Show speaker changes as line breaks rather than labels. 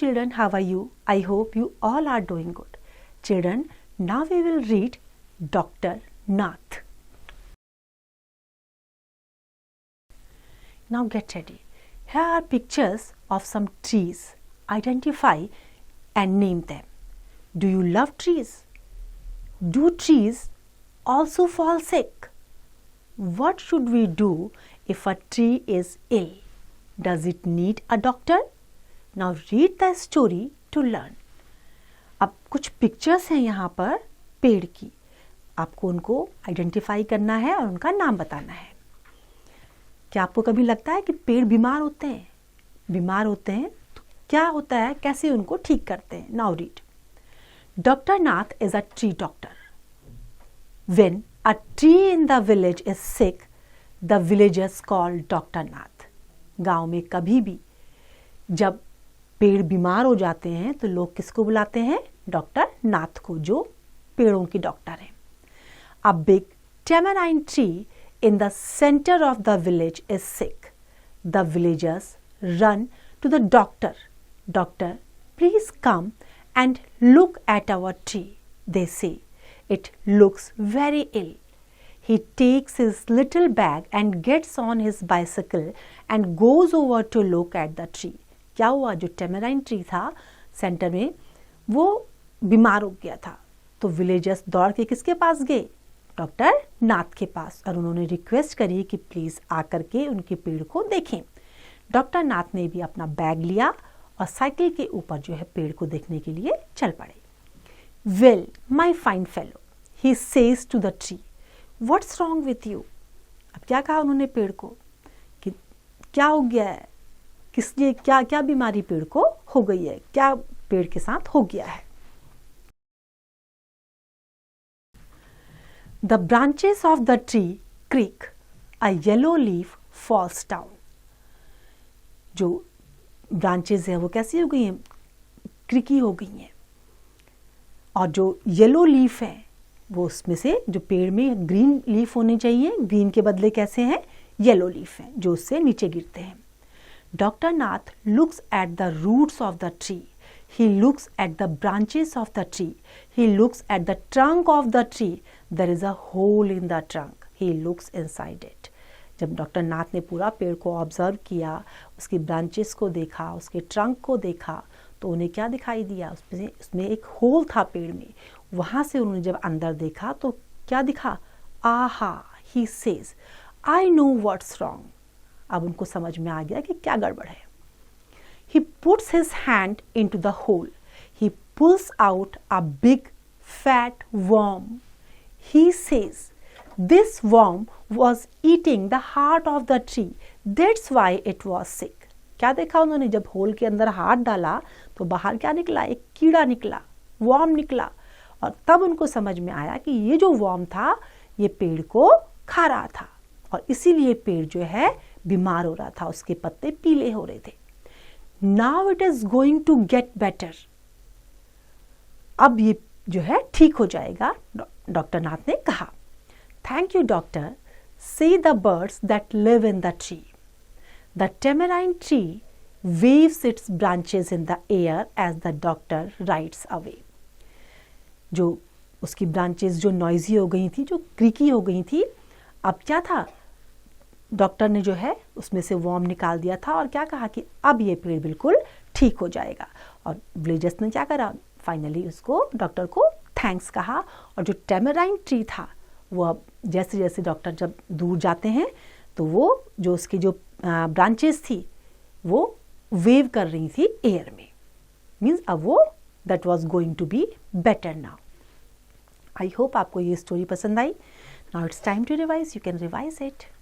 children, how are you? I hope you all are doing good. Children, now we will read Dr. Nath. Now get ready. Here are pictures of some trees. Identify and name them. Do you love trees? Do trees also fall sick? What should we do if a tree is ill? Does it need a doctor? Now read the story to learn. अब कुछ pictures हैं यहाँ पर पेड़ की. आपको उनको identify करना है और उनका नाम बताना है. क्या आपको कभी लगता है कि पेड़ बीमार होते हैं? बीमार होते हैं तो क्या होता है, कैसे उनको ठीक करते हैं? Now read. Dr. Nath is a tree doctor. When a tree in the village is sick, the villagers call Dr. Nath. गांव में कभी भी जब पेड़ बीमार हो जाते हैं तो लोग किसको बुलाते हैं? डॉक्टर नाथ को, जो पेड़ों की डॉक्टर हैं. A big tamarind tree in the center of the village is sick. The villagers run to the doctor. Doctor, please come and look at our tree. They say, it looks very ill. He takes his little bag and gets on his bicycle and goes over to look at the tree. क्या हुआ? जो टेमराइन tree था centre में, वो बीमार हो गया था. तो विलेजर्स दौड़ के किसके पास गए? डॉक्टर नाथ के पास, और उन्होंने रिक्वेस्ट करी कि प्लीज आकर के उनके पेड़ को देखें. डॉक्टर नाथ ने भी अपना बैग लिया और साइकिल के ऊपर जो है पेड़ को देखने के लिए चल पड़े. Well my fine fellow, he says to the tree, what's wrong with you? अब क्या कहा उन्होंने पेड़ को कि क्या हो गया है, किस लिए, क्या क्या बीमारी पेड़ को हो गई है, क्या पेड़ के साथ हो गया है? The branches of the tree creak. A yellow leaf falls down. जो ब्रांचेस है वो कैसी हो गई हैं? क्रिकी हो गई हैं. और जो येलो लीफ है वो उसमें से, जो पेड़ में ग्रीन लीफ होने चाहिए, ग्रीन के बदले कैसे हैं? येलो लीफ हैं जो उससे नीचे गिरते हैं. Doctor Nath looks at the roots of the tree. He looks at the branches of the tree. He looks at the trunk of the tree. There is a hole in the trunk. He looks inside it. जब doctor नाथ ने पूरा पेड़ को observe किया, उसकी branches को देखा, उसके ट्रंक को देखा, तो उन्हें क्या दिखाई दिया? उसमें एक होल था पेड़ में. वहाँ से उन्होंने जब अंदर देखा तो क्या दिखा? आहा, he says, I know what's wrong. अब उनको समझ में आ गया कि क्या गड़बड़ है. He puts his hand into the hole. He pulls out a big fat worm. He says, this worm was eating the heart of the tree. That's why it was sick. क्या देखा उन्होंने? जब होल के अंदर हाथ डाला तो बाहर क्या निकला? एक कीड़ा निकला, वर्म निकला. और तब उनको समझ में आया कि ये जो वर्म था ये पेड़ को खा रहा था, और इसीलिए पेड़ जो है बीमार हो रहा था, उसके पत्ते पीले हो रहे थे. Now it is going to get better. अब ये जो है ठीक हो जाएगा, डॉक्टर नाथ ने कहा. Thank you, doctor. See the birds that live in the tree. The tamarind tree waves its branches in the air as the doctor rides away. जो उसकी ब्रांचेस जो नॉइजी हो गई थी, जो क्रीकी हो गई थी, अब क्या था? डॉक्टर ने जो है उसमें से वर्म निकाल दिया था और क्या कहा कि अब ये पेड़ बिल्कुल ठीक हो जाएगा. और विलेजर्स ने क्या करा? फाइनली उसको, डॉक्टर को थैंक्स कहा. और जो टेमराइन ट्री था वो अब जैसे जैसे डॉक्टर जब दूर जाते हैं तो वो जो उसकी जो ब्रांचेस थी वो वेव कर रही थी एयर में. मीन्स अब वो that was going to be better now. I hope आपको ये स्टोरी पसंद आई. Now it's time to revise. You can revise it.